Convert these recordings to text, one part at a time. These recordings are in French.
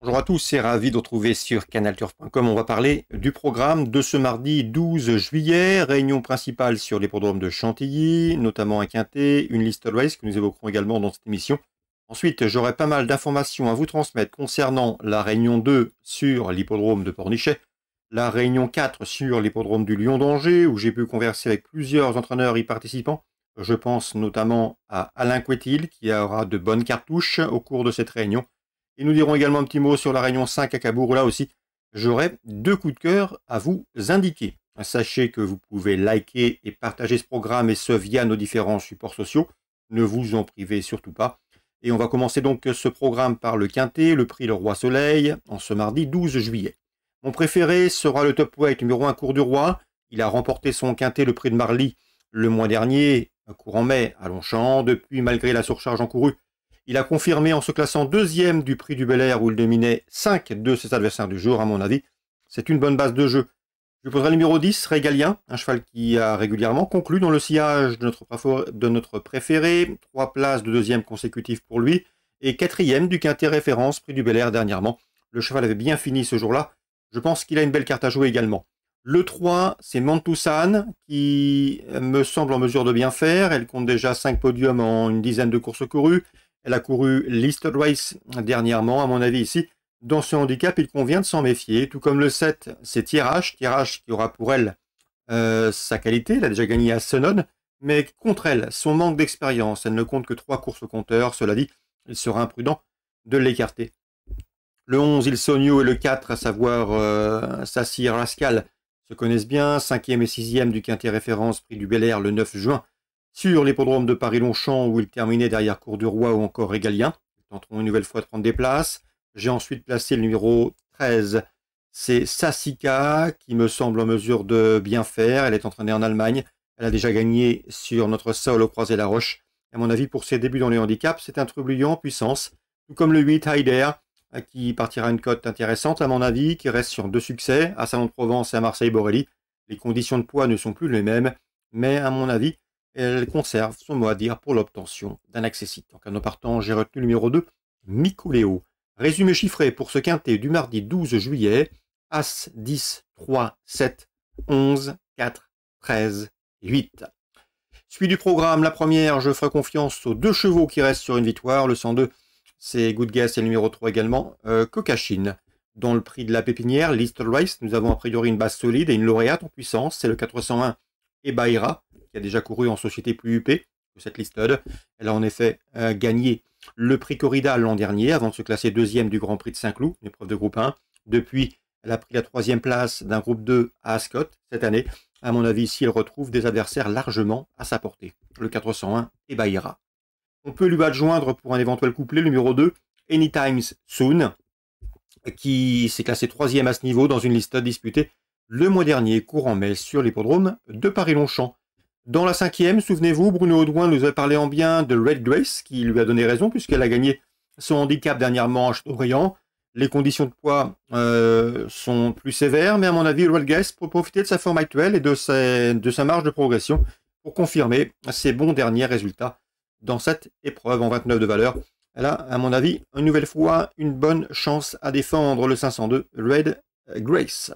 Bonjour à tous et ravi de retrouver sur canalturf.com. On va parler du programme de ce mardi 12 juillet. Réunion principale sur l'hippodrome de Chantilly, notamment un quintet, une liste race que nous évoquerons également dans cette émission. Ensuite, j'aurai pas mal d'informations à vous transmettre concernant la réunion 2 sur l'hippodrome de Pornichet, la réunion 4 sur l'hippodrome du Lion d'Angers, où j'ai pu converser avec plusieurs entraîneurs y participants. Je pense notamment à Alain Couetil, qui aura de bonnes cartouches au cours de cette réunion. Et nous dirons également un petit mot sur la réunion 5 à Cabourg, où là aussi, j'aurai deux coups de cœur à vous indiquer. Sachez que vous pouvez liker et partager ce programme, et ce via nos différents supports sociaux. Ne vous en privez surtout pas. Et on va commencer donc ce programme par le quintet, le prix Le Roi Soleil, en ce mardi 12 juillet. Mon préféré sera le top weight numéro 1 Cours du Roi. Il a remporté son quintet, le prix de Marly, le mois dernier, courant mai, à Longchamp. Depuis, malgré la surcharge encourue, il a confirmé en se classant deuxième du prix du Bel Air, où il dominait 5 de ses adversaires du jour, à mon avis. C'est une bonne base de jeu. Je lui poserai le numéro 10, Régalien, un cheval qui a régulièrement conclu dans le sillage de notre préféré. 3 places de deuxième consécutif pour lui. Et quatrième du quintet référence, prix du Bel Air dernièrement. Le cheval avait bien fini ce jour-là. Je pense qu'il a une belle carte à jouer également. Le 3, c'est Mantoussan, qui me semble en mesure de bien faire. Elle compte déjà 5 podiums en une dizaine de courses courues. Elle a couru Listed Race dernièrement, à mon avis ici. Dans ce handicap, il convient de s'en méfier. Tout comme le 7, c'est Tirage qui aura pour elle sa qualité. Elle a déjà gagné à Senon. Mais contre elle, son manque d'expérience, elle ne compte que 3 courses au compteur. Cela dit, il sera imprudent de l'écarter. Le 11, Il Sogno, et le 4, à savoir Sassy Rascal, se connaissent bien. 5e et 6e du quintet référence, prix du Bel Air le 9 juin. Sur l'hippodrome de Paris-Longchamp, où il terminait derrière Cours du Roi ou encore Régalien. Ils tenteront une nouvelle fois de prendre des places. J'ai ensuite placé le numéro 13. C'est Sassika, qui me semble en mesure de bien faire. Elle est entraînée en Allemagne. Elle a déjà gagné sur notre sol au Croisé-la-Roche. À mon avis, pour ses débuts dans les handicaps, c'est un trublion en puissance. Tout comme le 8, Heider, qui partira une cote intéressante, à mon avis, qui reste sur 2 succès, à Salon-de-Provence et à Marseille-Borelli. Les conditions de poids ne sont plus les mêmes, mais à mon avis, elle conserve son mot à dire pour l'obtention d'un accessite. Donc à nos partants, j'ai retenu le numéro 2, Micoléo. Résumé chiffré pour ce quintet du mardi 12 juillet. As, 10, 3, 7, 11, 4, 13 et 8. Suite du programme, la première, je ferai confiance aux 2 chevaux qui restent sur une victoire. Le 102, c'est Good Guess, et le numéro 3 également, Cocachine. Dans le prix de la pépinière, Listed Race, nous avons a priori une base solide et une lauréate en puissance. C'est le 401 Ebaïra, qui a déjà couru en société plus huppée que cette listed. Elle a en effet gagné le prix Corrida l'an dernier, avant de se classer deuxième du Grand Prix de Saint-Cloud, une épreuve de groupe 1. Depuis, elle a pris la 3e place d'un groupe 2 à Ascot cette année. À mon avis, ici, elle retrouve des adversaires largement à sa portée. Le 401 Ebaïra. On peut lui adjoindre pour un éventuel couplet le numéro 2, Anytime Soon, qui s'est classé 3e à ce niveau dans une liste disputée le mois dernier, courant mai, sur l'hippodrome de Paris-Longchamp. Dans la 5e, souvenez-vous, Bruno Audouin nous a parlé en bien de Red Grace, qui lui a donné raison, puisqu'elle a gagné son handicap dernièrement à Châteaubriand. Les conditions de poids sont plus sévères, mais à mon avis, Red Grace peut profiter de sa forme actuelle et de sa marge de progression pour confirmer ses bons derniers résultats dans cette épreuve en 29 de valeur. Elle a, à mon avis, une nouvelle fois, une bonne chance à défendre le 502 Red Grace.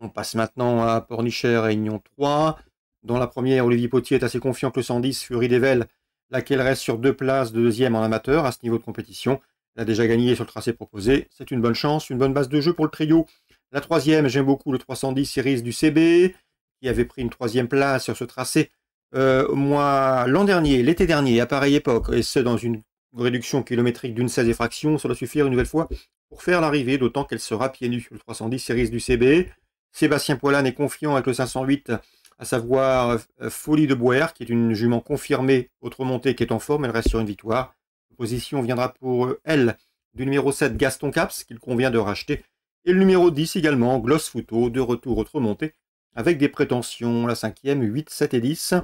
On passe maintenant à Pornichet, réunion 3. Dans la première, Olivier Potier est assez confiant que le 110 Fury d'Evel, laquelle reste sur 2 places de deuxième en amateur à ce niveau de compétition. Elle a déjà gagné sur le tracé proposé. C'est une bonne chance, une bonne base de jeu pour le trio. La 3e, j'aime beaucoup le 310 Series du CB, qui avait pris une 3e place sur ce tracé l'an dernier, l'été dernier, à pareille époque, et ce dans une réduction kilométrique d'une 16 et fraction. Cela suffira une nouvelle fois pour faire l'arrivée, d'autant qu'elle sera pieds nus. Le 310 Series du CB. Sébastien Poilane est confiant avec le 508, à savoir Folie de Boer, qui est une jument confirmée, autre montée qui est en forme, elle reste sur une victoire. L'opposition viendra pour elle du numéro 7, Gaston Caps, qu'il convient de racheter, et le numéro 10 également, Gloss Fouto, de retour autre montée, avec des prétentions, la 5e, 8, 7 et 10.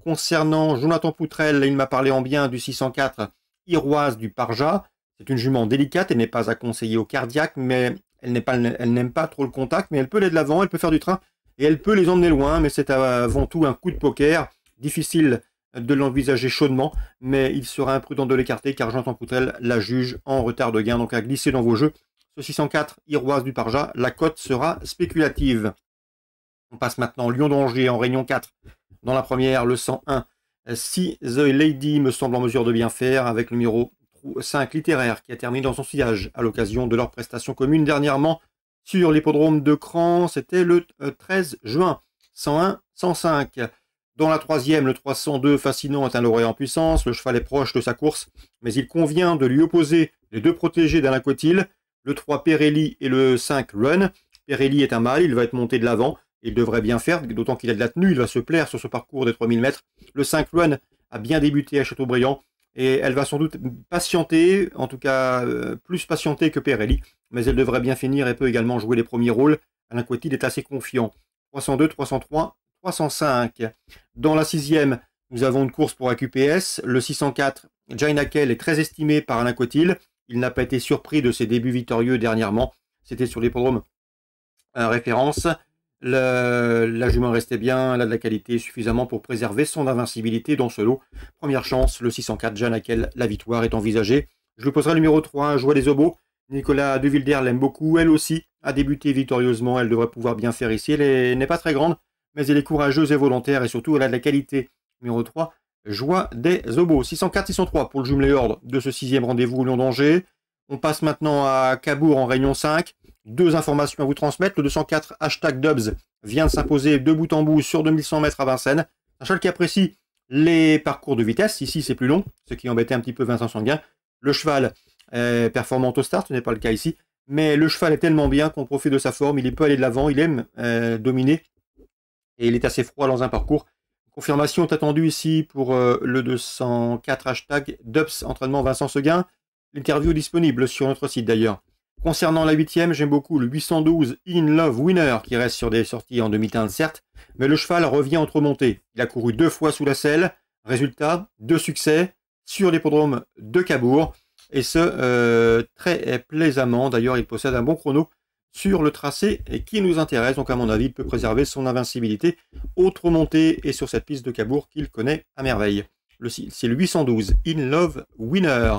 Concernant Jonathan Poutrel, il m'a parlé en bien du 604, Iroise du Parja. C'est une jument délicate, elle n'est pas à conseiller au cardiaque, mais elle n'aime pas trop le contact, mais elle peut aller de l'avant, elle peut faire du train, et elle peut les emmener loin, mais c'est avant tout un coup de poker. Difficile de l'envisager chaudement, mais il sera imprudent de l'écarter, car Jonathan Poutrel la juge en retard de gain, donc à glisser dans vos jeux Ce 604 Iroise du Parja, la cote sera spéculative. On passe maintenant Lion d'Angers en Réunion 4. Dans la première, le 101. Si The Lady me semble en mesure de bien faire avec le numéro 5 littéraire qui a terminé dans son sillage à l'occasion de leur prestation commune dernièrement sur l'hippodrome de Cran. C'était le 13 juin. 101, 105. Dans la troisième, le 302 Fascinant est un lauréat en puissance. Le cheval est proche de sa course, mais il convient de lui opposer les deux protégés d'Alain Cotil, le 3 Perelli et le 5 Run. Perelli est un mâle, il va être monté de l'avant. Il devrait bien faire, d'autant qu'il a de la tenue, il va se plaire sur ce parcours des 3000 mètres. Le 5 Run a bien débuté à Châteaubriand et elle va sans doute patienter, en tout cas plus patienter que Perelli, mais elle devrait bien finir et peut également jouer les premiers rôles. Alain Cotil est assez confiant. 302, 303, 305. Dans la sixième, nous avons une course pour AQPS. Le 604, Jainakel est très estimé par Alain Cotil. Il n'a pas été surpris de ses débuts victorieux dernièrement. C'était sur l'hippodrome référence. La jument restait bien, elle a de la qualité suffisamment pour préserver son invincibilité dans ce lot. Première chance, le 604, Jainakel, la victoire est envisagée. Je lui poserai le numéro 3, Joie des Obos. Nicolas De Wilder l'aime beaucoup, elle aussi a débuté victorieusement, elle devrait pouvoir bien faire ici. Elle n'est pas très grande, mais elle est courageuse et volontaire, et surtout elle a de la qualité. Numéro 3, Joie des Obos. 604, 603 pour le jumelé ordre de ce sixième rendez-vous au Lion d'Angers. On passe maintenant à Cabourg en Réunion 5. Deux informations à vous transmettre. Le 204 hashtag Dubs vient de s'imposer de bout en bout sur 2100 mètres à Vincennes. Un cheval qui apprécie les parcours de vitesse. Ici, c'est plus long, ce qui embêtait un petit peu Vincent Sanguin. Le cheval est performant au start, ce n'est pas le cas ici. Mais le cheval est tellement bien qu'on profite de sa forme. Il peut aller de l'avant, il aime dominer. Et il est assez froid dans un parcours. Confirmation est attendue ici pour le 204 hashtag Dubs entraînement Vincent Seguin. L'interview est disponible sur notre site d'ailleurs. Concernant la 8e, j'aime beaucoup le 812 In Love Winner qui reste sur des sorties en demi-teinte certes, mais le cheval revient entre montées. Il a couru 2 fois sous la selle, résultat, 2 succès sur l'hippodrome de Cabourg, et ce très plaisamment. D'ailleurs, il possède un bon chrono sur le tracé et qui nous intéresse, donc à mon avis, il peut préserver son invincibilité autre montée et sur cette piste de Cabourg qu'il connaît à merveille. C'est le 812 In Love Winner.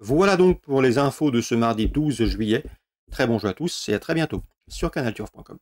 Voilà donc pour les infos de ce mardi 12 juillet. Très bon jeu à tous et à très bientôt sur canalturf.com.